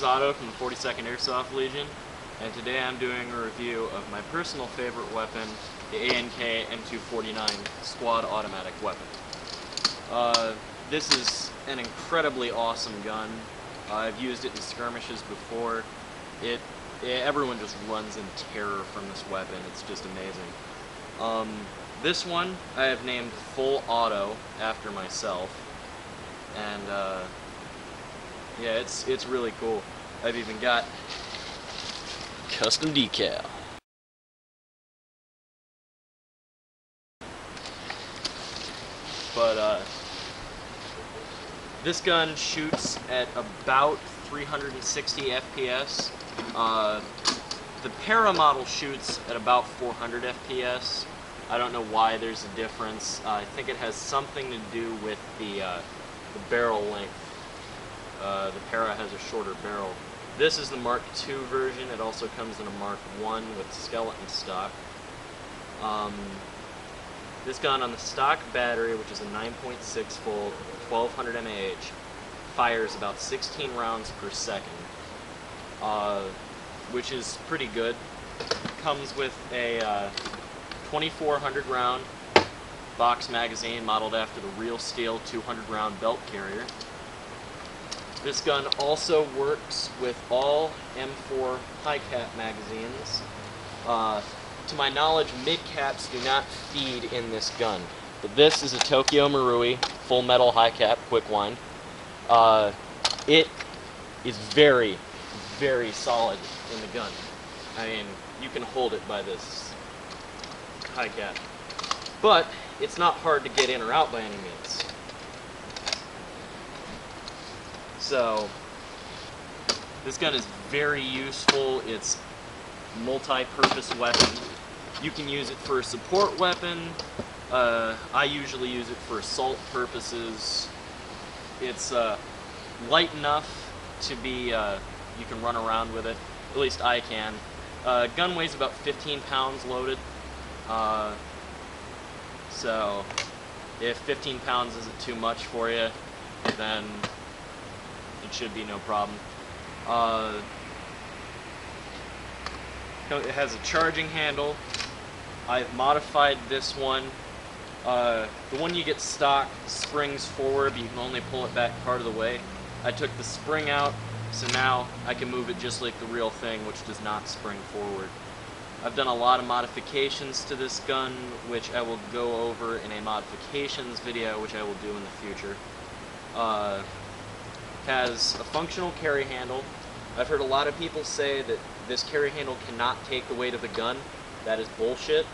is Otto from the 42nd Airsoft Legion, and today I'm doing a review of my personal favorite weapon, the A&K M249 Squad Automatic Weapon. This is an incredibly awesome gun. I've used it in skirmishes before. Everyone just runs in terror from this weapon. It's just amazing. This one I have named Full Auto after myself, and yeah, it's really cool. I've even got custom decal. But this gun shoots at about 360 FPS. The Para model shoots at about 400 FPS. I don't know why there's a difference. I think it has something to do with the barrel length. The Para has a shorter barrel. This is the Mark II version. It also comes in a Mark I with skeleton stock. This gun on the stock battery, which is a 9.6 volt, 1200 mAh, fires about 16 rounds per second, which is pretty good. Comes with a 2400 round box magazine modeled after the real steel 200 round belt carrier. This gun also works with all M4 high cap magazines. To my knowledge, mid-caps do not feed in this gun. But this is a Tokyo Marui full metal high cap quick wind. It is very, very solid in the gun. I mean, you can hold it by this high cap. But it's not hard to get in or out by any means. So, this gun is very useful. It's a multi-purpose weapon. You can use it for a support weapon. I usually use it for assault purposes. It's light enough to be, you can run around with it. At least I can. Gun weighs about 15 pounds loaded. So, if 15 pounds isn't too much for you, then it should be no problem. It has a charging handle. I've modified this one. The one you get stock springs forward, but you can only pull it back part of the way. I took the spring out, so now I can move it just like the real thing, which does not spring forward. I've done a lot of modifications to this gun, which I will go over in a modifications video, which I will do in the future. Has a functional carry handle. I've heard a lot of people say that this carry handle cannot take the weight of the gun. That is bullshit.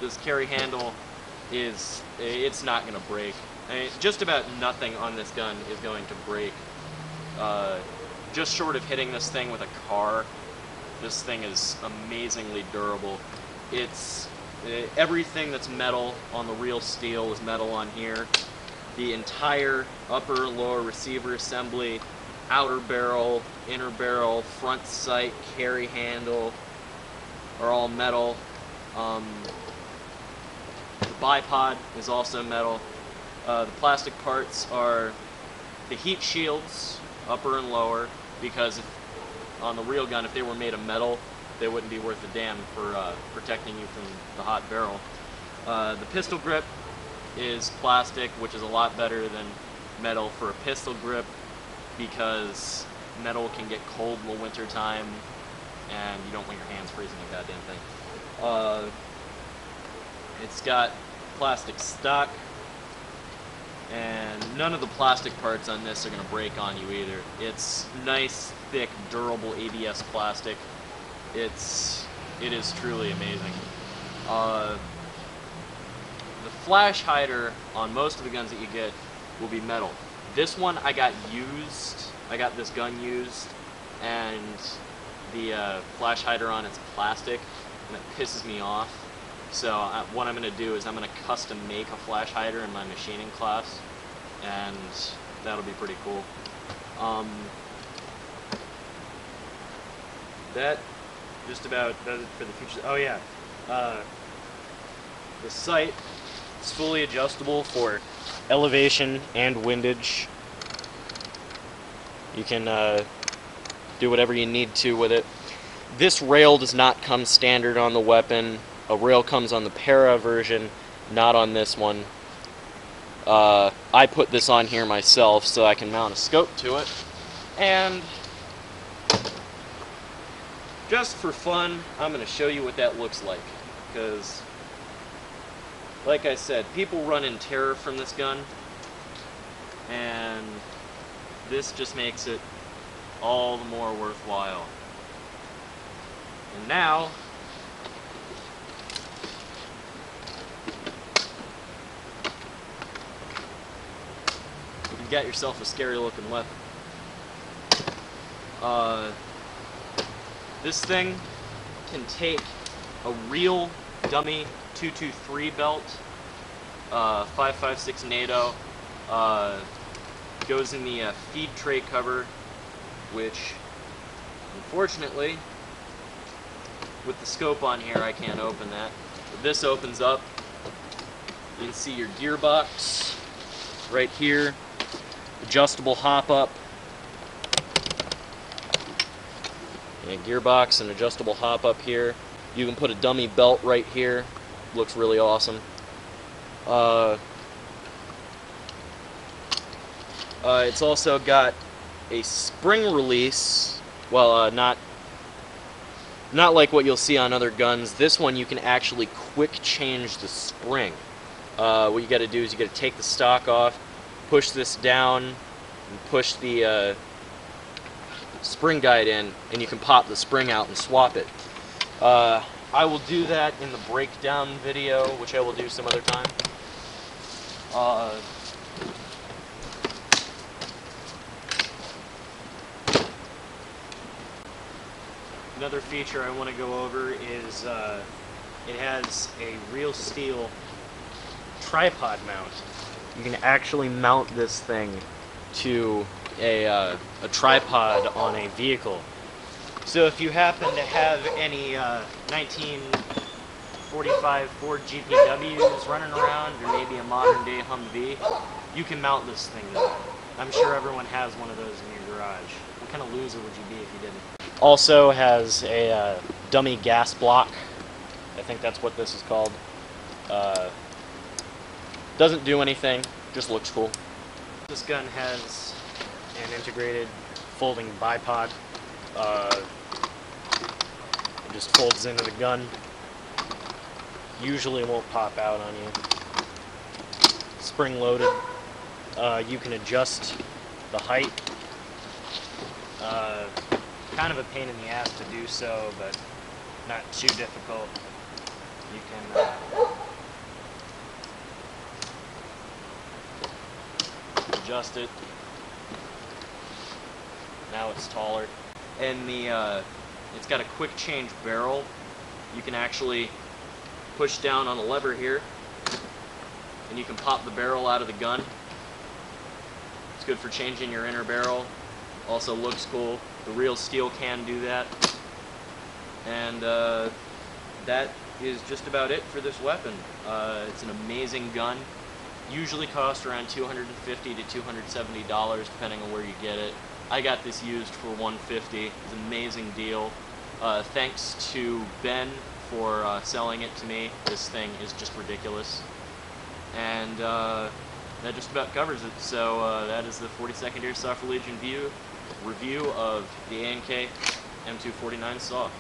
This carry handle it's not going to break. I mean, just about nothing on this gun is going to break. Just short of hitting this thing with a car, this thing is amazingly durable. Everything that's metal on the real steel is metal on here. The entire upper, lower receiver assembly, outer barrel, inner barrel, front sight, carry handle are all metal. The bipod is also metal. The plastic parts are the heat shields, upper and lower, because on the real gun, if they were made of metal, they wouldn't be worth a damn for protecting you from the hot barrel. The pistol grip is plastic, which is a lot better than metal for a pistol grip, because metal can get cold in the winter time and you don't want your hands freezing a goddamn thing. It's got plastic stock, and none of the plastic parts on this are going to break on you either. It's nice, thick, durable ABS plastic. It is truly amazing. The flash hider on most of the guns that you get will be metal. This one I got used. I got this gun used, and the flash hider on it's plastic, and it pisses me off. So what I'm going to do is I'm going to custom make a flash hider in my machining class, and that'll be pretty cool. That just about does it for the future. Oh yeah, the sight is fully adjustable for elevation and windage. You can do whatever you need to with it. This rail does not come standard on the weapon. A rail comes on the para version, not on this one. I put this on here myself so I can mount a scope to it. And just for fun, I'm going to show you what that looks like. Because, like I said, people run in terror from this gun. And this just makes it all the more worthwhile. And now, you've got yourself a scary looking weapon. This thing can take a real dummy 223 belt, 5.56 NATO, goes in the feed tray cover, which unfortunately with the scope on here I can't open that. But this opens up. You can see your gearbox right here, adjustable hop up, and gearbox and adjustable hop up here. You can put a dummy belt right here, looks really awesome. It's also got a spring release. Well, not like what you'll see on other guns. This one you can actually quick change the spring. What you got to do is you got to take the stock off, push this down, and push the spring guide in, and you can pop the spring out and swap it. I will do that in the breakdown video, which I will do some other time. Another feature I want to go over is it has a real steel tripod mount. You can actually mount this thing to a tripod on a vehicle. So if you happen to have any 1945 Ford GPWs running around, or maybe a modern day Humvee, you can mount this thing to that. I'm sure everyone has one of those in your garage. What kind of loser would you be if you didn't? Also has a dummy gas block. I think that's what this is called. Doesn't do anything, just looks cool. This gun has an integrated folding bipod. It just folds into the gun. Usually won't pop out on you. Spring loaded. You can adjust the height. Kind of a pain in the ass to do so, but not too difficult. You can adjust it. Now it's taller. And it's got a quick change barrel. You can actually push down on a lever here, and you can pop the barrel out of the gun. It's good for changing your inner barrel. Also looks cool. The real steel can do that. And that is just about it for this weapon. It's an amazing gun. Usually costs around $250 to $270 depending on where you get it. I got this used for $150. It's an amazing deal. Thanks to Ben for selling it to me. This thing is just ridiculous. And that just about covers it. So that is the 42nd Airsoft Legion review of the A&K M249 saw.